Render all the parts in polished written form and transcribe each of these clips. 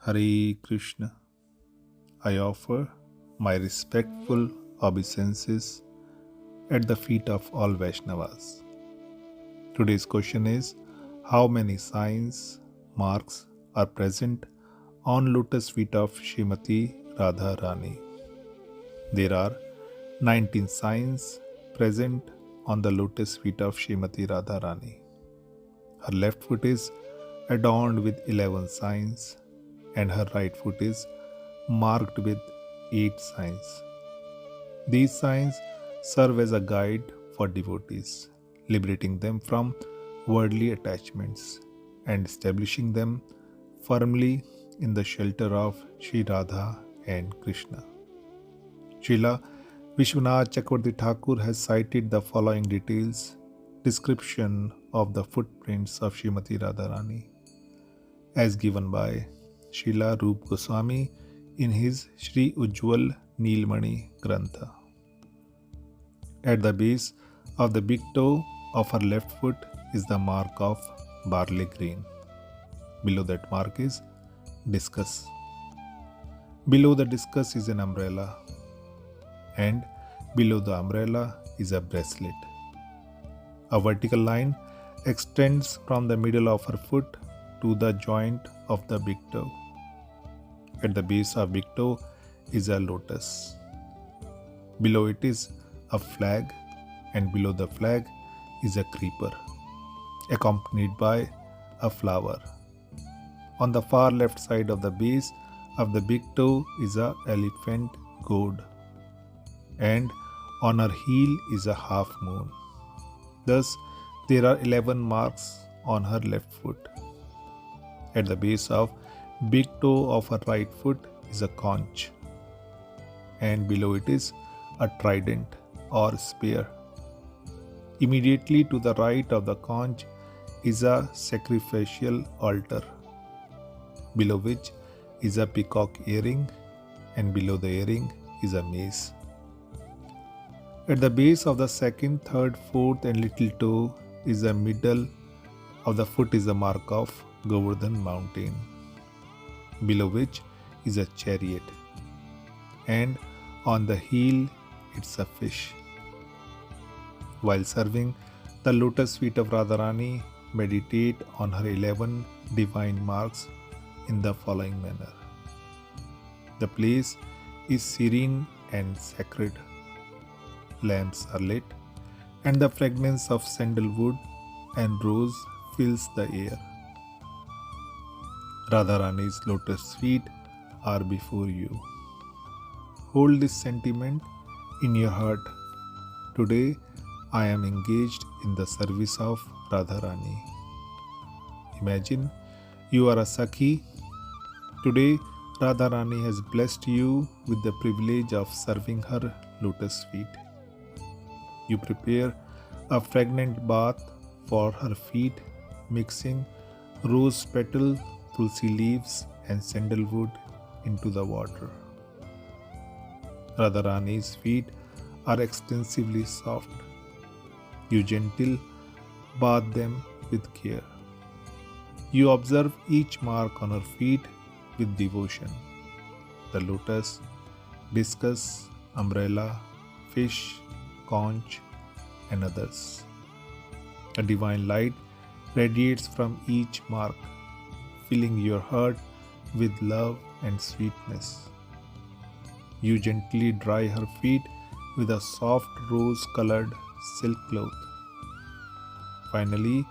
Hare Krishna. I offer my respectful obeisances at the feet of all Vaishnavas. Today's question is: how many signs, marks are present on lotus feet of Srimati Radharani? There are 19 signs present on the lotus feet of Srimati Radharani. Her left foot is adorned with 11 signs, and her right foot is marked with 8 signs. These signs serve as a guide for devotees, liberating them from worldly attachments and establishing them firmly in the shelter of Sri Radha and Krishna. Srila Vishwanath Chakravarti Thakur has cited the following details description of the footprints of Srimati Radharani as given by Srila Rup Goswami in his Sri Ujjwal Neelmani Grantha. At the base of the big toe of her left foot is the mark of barley grain. Below that mark is discus. Below the discus is an umbrella, and below the umbrella is a bracelet. A vertical line extends from the middle of her foot to the joint of the big toe. At the base of big toe is a lotus. Below it is a flag, and below the flag is a creeper, accompanied by a flower. On the far left side of the base of the big toe is a elephant goad, and on her heel is a half moon. Thus, there are 11 marks on her left foot. At the base of big toe of her right foot is a conch, and below it is a trident or spear. Immediately to the right of the conch is a sacrificial altar, below which is a peacock earring, and below the earring is a mace. At the base of the second, third, fourth, and little toe is the middle of the foot is the mark of Govardhan mountain, below which is a chariot, and on the heel it's a fish. While serving the lotus feet of Radharani, meditate on her 11 divine marks in the following manner. The place is serene and sacred. Lamps are lit, and the fragrance of sandalwood and rose fills the air. Radharani's lotus feet are before you. Hold this sentiment in your heart. Today, I am engaged in the service of Radharani. Imagine you are a Sakhi. Today, Radharani has blessed you with the privilege of serving her lotus feet. You prepare a fragrant bath for her feet, mixing rose petal, tulsi leaves, and sandalwood into the water. Radharani's feet are extensively soft. You gently bath them with care. You observe each mark on her feet with devotion. The lotus, discus, umbrella, fish, conch, and others. A divine light radiates from each mark, filling your heart with love and sweetness. You gently dry her feet with a soft rose-colored silk cloth. Finally,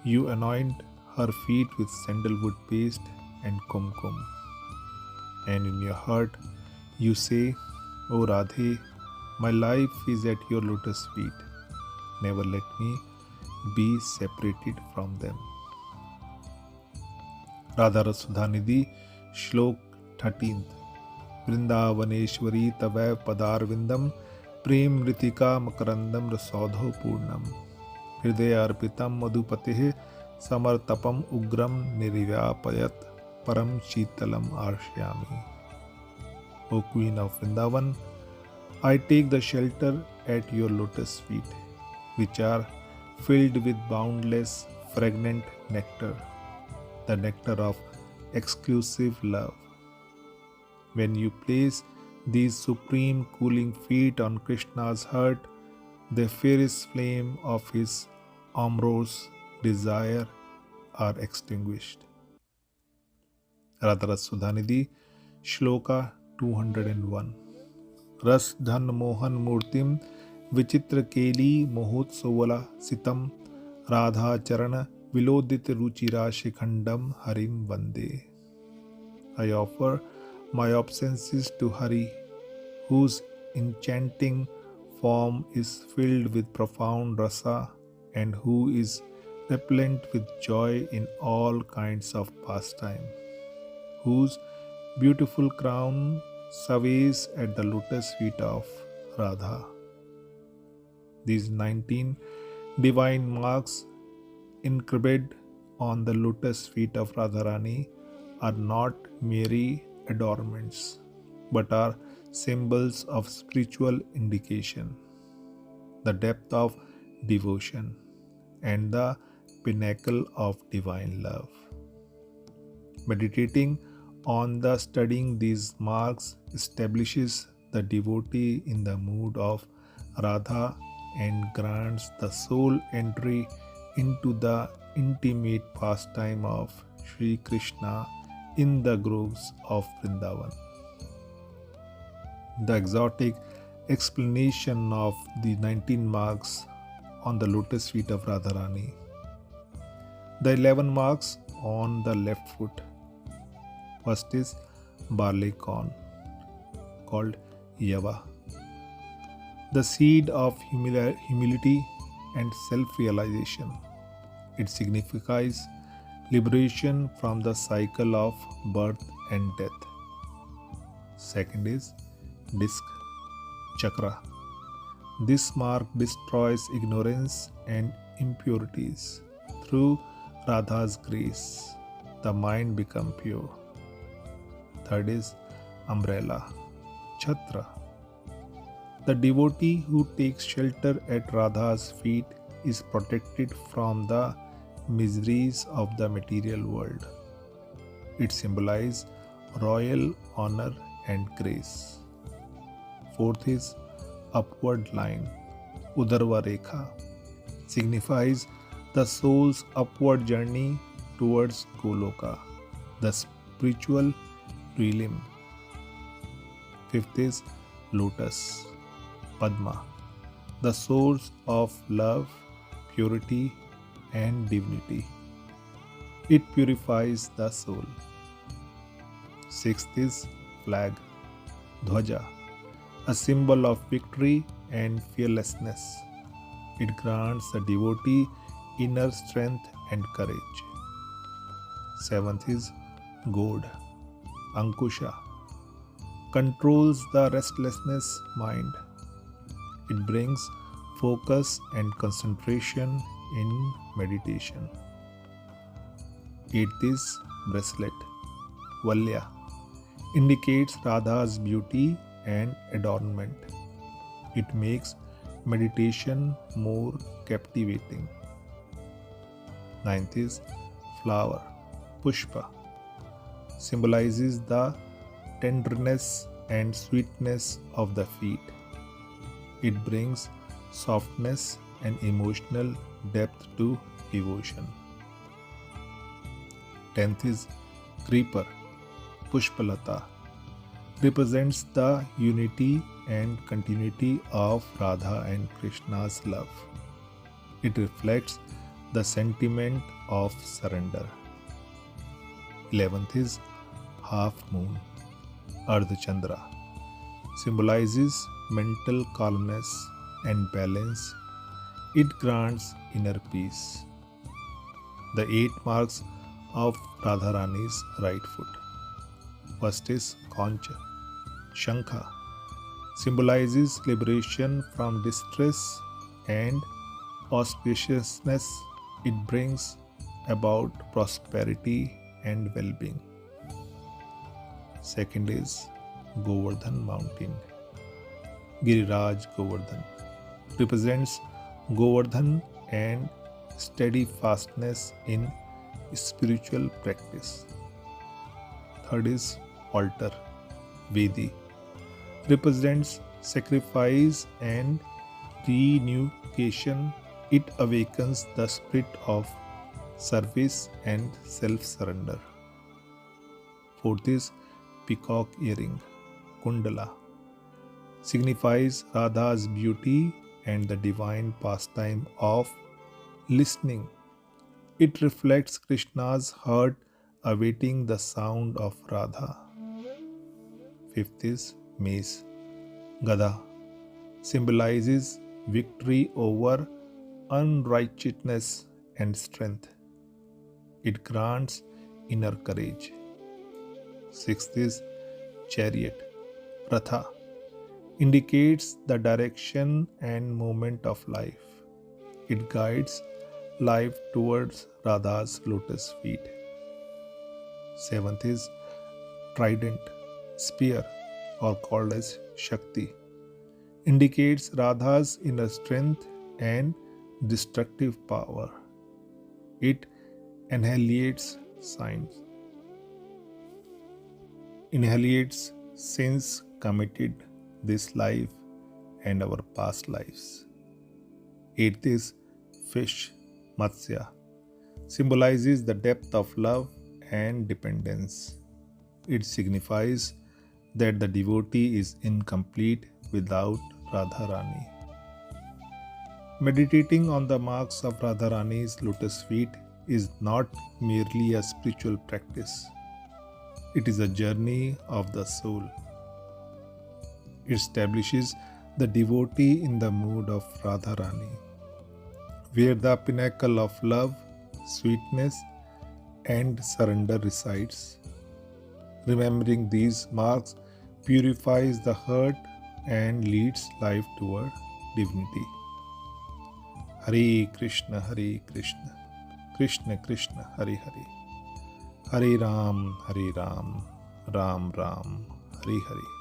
you anoint her feet with sandalwood paste and kumkum. And in your heart, you say, "O Radhe, my life is at your lotus feet. Never let me be separated from them." Radha Rasudhanidhi, Shlok 13th. Vrindavaneshwari tavav padarvindam prem ritika makarandam rasodho purnam hridaya arpitam madhupatih samartapam ugram nirivyapayat param shitalam arshyami. O Queen of Vrindavan, I take the shelter at your lotus feet, which are filled with boundless fragrant nectar, the nectar of exclusive love. When you place these supreme cooling feet on Krishna's heart, the fierce flame of his amorous desire are extinguished. Radha Sudhanidhi, Shloka 201. Ras Dhan Mohan Murtim Vichitra Keli Mohotsavala Sitam Radha Charana Vilodit Ruchira Shikhandam Harim Vande. I offer my obeisances to Hari, whose enchanting form is filled with profound rasa and who is replenished with joy in all kinds of pastime, whose beautiful crown sways at the lotus feet of Radha. These 19 divine marks inscribed on the lotus feet of Radharani are not mere adornments, but are symbols of spiritual indication, the depth of devotion, and the pinnacle of divine love. Meditating on the studying these marks establishes the devotee in the mood of Radha and grants the soul entry into the intimate pastime of Sri Krishna in the groves of Vrindavan. The exotic explanation of the 19 marks on the lotus feet of Radharani. The 11 marks on the left foot. First is barley corn, called Yava, the seed of humility and self-realization. It signifies liberation from the cycle of birth and death. Second is disc, chakra. This mark destroys ignorance and impurities. Through Radha's grace, the mind becomes pure. Third is umbrella, chhatra. The devotee who takes shelter at Radha's feet is protected from the miseries of the material world. It symbolizes royal honor and grace. Fourth is upward line, Udarva Rekha, signifies the soul's upward journey towards Goloka, the spiritual realm. Fifth is lotus, Padma, the source of love, purity, and divinity. It purifies the soul. Sixth is flag, Dhwaja, a symbol of victory and fearlessness. It grants the devotee inner strength and courage. Seventh is goad, Ankusha, controls the restlessness mind. It brings focus and concentration in meditation. Eighth is bracelet, Valya, indicates Radha's beauty and adornment. It makes meditation more captivating. Ninth is flower, Pushpa, symbolizes the tenderness and sweetness of the feet. It brings softness and emotional depth to devotion. 10th is creeper, Pushpalata, represents the unity and continuity of Radha and Krishna's love. It reflects the sentiment of surrender. 11th is half moon, Ardhachandra, symbolizes mental calmness and balance. It grants inner peace. The 8 marks of Radharani's right foot. First is Concha, Shankha, symbolizes liberation from distress and auspiciousness. It brings about prosperity and well-being. Second is Govardhan mountain, Giriraj Govardhan, represents Govardhan and steadfastness in spiritual practice. Third is altar, Vedi, represents sacrifice and renunciation. It awakens the spirit of service and self-surrender. Fourth is peacock earring, Kundala, signifies Radha's beauty and the divine pastime of listening. It reflects Krishna's heart awaiting the sound of Radha. Fifth is mace, Gada, symbolizes victory over unrighteousness and strength. It grants inner courage. Sixth is chariot, Ratha, indicates the direction and movement of life. It guides life towards Radha's lotus feet. Seventh is trident, spear, or called as Shakti, indicates Radha's inner strength and destructive power. It annihilates sins committed this life and our past lives. Eighth is fish, Matsya, symbolizes the depth of love and dependence. It signifies that the devotee is incomplete without Radharani. Meditating on the marks of Radharani's lotus feet is not merely a spiritual practice. It is a journey of the soul. It establishes the devotee in the mood of Radharani, where the pinnacle of love, sweetness, and surrender resides. Remembering these marks purifies the heart and leads life toward divinity. Hare Krishna, Krishna Krishna, Hare Hare, Hare Ram, Ram Ram, Hare Hare.